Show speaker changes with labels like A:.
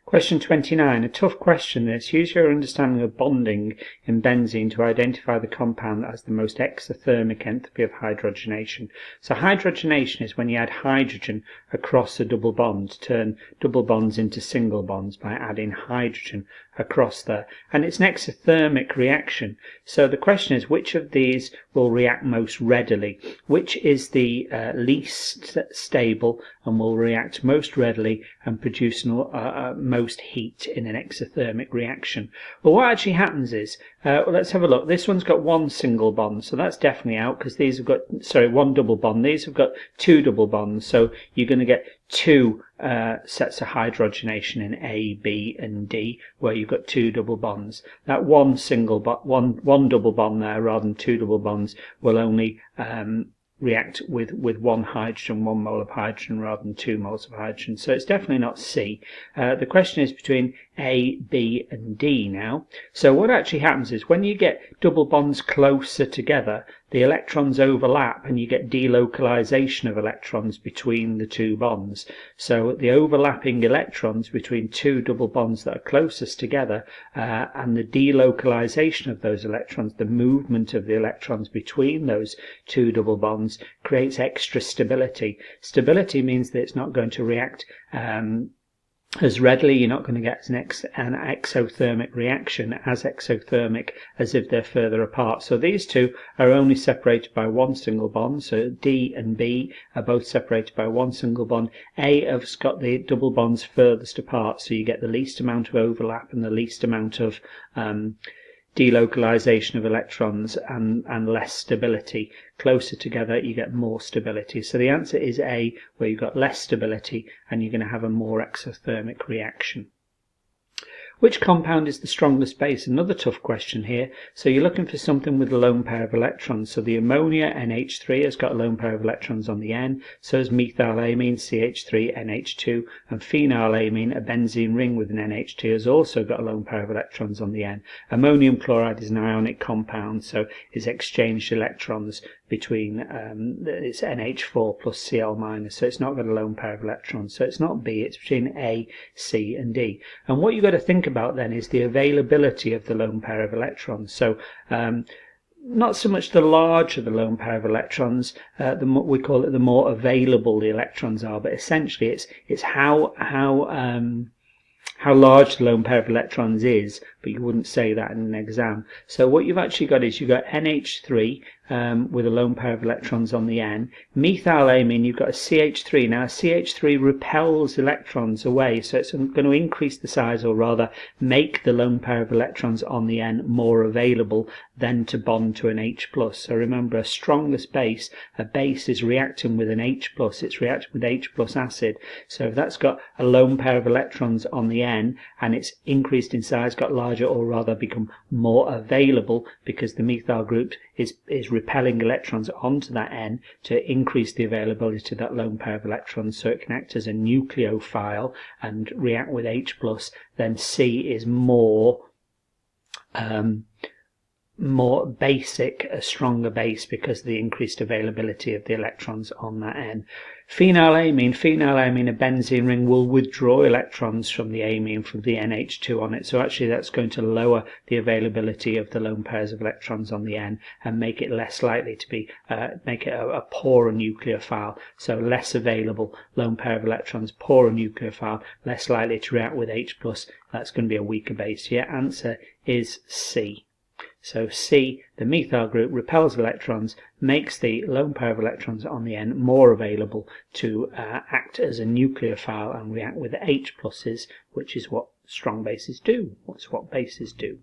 A: Question 29. A tough question this. Use your understanding of bonding in benzene to identify the compound that has the most exothermic enthalpy of hydrogenation. So hydrogenation is when you add hydrogen across a double bond, to turn double bonds into single bonds by adding hydrogen across there. And it's an exothermic reaction. So the question is, which of these will react most readily? Which is the least stable and will react most readily and produce most heat in an exothermic reaction? Well, what actually happens is, let's have a look. This one's got one single bond, so that's definitely out because these have got, one double bond. These have got two double bonds, so you're going to get two sets of hydrogenation in A, B, and D, where you've got two double bonds. That one double bond there, rather than two double bonds, will only react with one hydrogen, 1 mole of hydrogen, rather than 2 moles of hydrogen. So it's definitely not C. The question is between A, B, and D now. So what actually happens is, when you get double bonds closer together, the electrons overlap and you get delocalization of electrons between the two bonds. So the overlapping electrons between two double bonds that are closest together and the delocalization of those electrons, the movement of the electrons between those two double bonds, creates extra stability. Stability means that it's not going to react as readily. You're not going to get an exothermic reaction as exothermic as if they're further apart. So these two are only separated by one single bond. So D and B are both separated by one single bond. A has got the double bonds furthest apart, so you get the least amount of overlap and the least amount of delocalization of electrons and less stability. Closer together you get more stability. So the answer is A, where you've got less stability and you're going to have a more exothermic reaction. Which compound is the strongest base? Another tough question here. So you're looking for something with a lone pair of electrons. So the ammonia, NH3, has got a lone pair of electrons on the N. So has methylamine, CH3, NH2. And phenylamine, a benzene ring with an NH2, has also got a lone pair of electrons on the N. Ammonium chloride is an ionic compound, so it's exchanged electrons between it's NH4 plus Cl minus, so it's not got a lone pair of electrons. So it's not B, it's between A, C, and D. And what you've got to think about then is the availability of the lone pair of electrons. So not so much the larger the lone pair of electrons, the more, we call it, the more available the electrons are, but essentially it's how large the lone pair of electrons is, but you wouldn't say that in an exam. So what you've actually got is you've got NH3 with a lone pair of electrons on the N. Methylamine, you've got a CH3. Now CH3 repels electrons away, so it's going to increase the size, or rather make the lone pair of electrons on the N more available than to bond to an H+. So remember, a strongest base, a base is reacting with an H+, it's reacting with H+ acid. So if that's got a lone pair of electrons on the N and it's increased in size, got larger, or rather become more available, because the methyl group is repelling electrons onto that N to increase the availability to that lone pair of electrons, so it can act as a nucleophile and react with H+, then C is more basic, a stronger base, because of the increased availability of the electrons on that N. Phenylamine, a benzene ring, will withdraw electrons from the amine, from the NH2 on it. So actually that's going to lower the availability of the lone pairs of electrons on the N and make it less likely to be, make it a poorer nucleophile. So less available lone pair of electrons, poorer nucleophile, less likely to react with H+. That's going to be a weaker base. Your answer is C. So C, the methyl group, repels electrons, makes the lone pair of electrons on the N more available to act as a nucleophile and react with H+, which is what strong bases do. That's what bases do.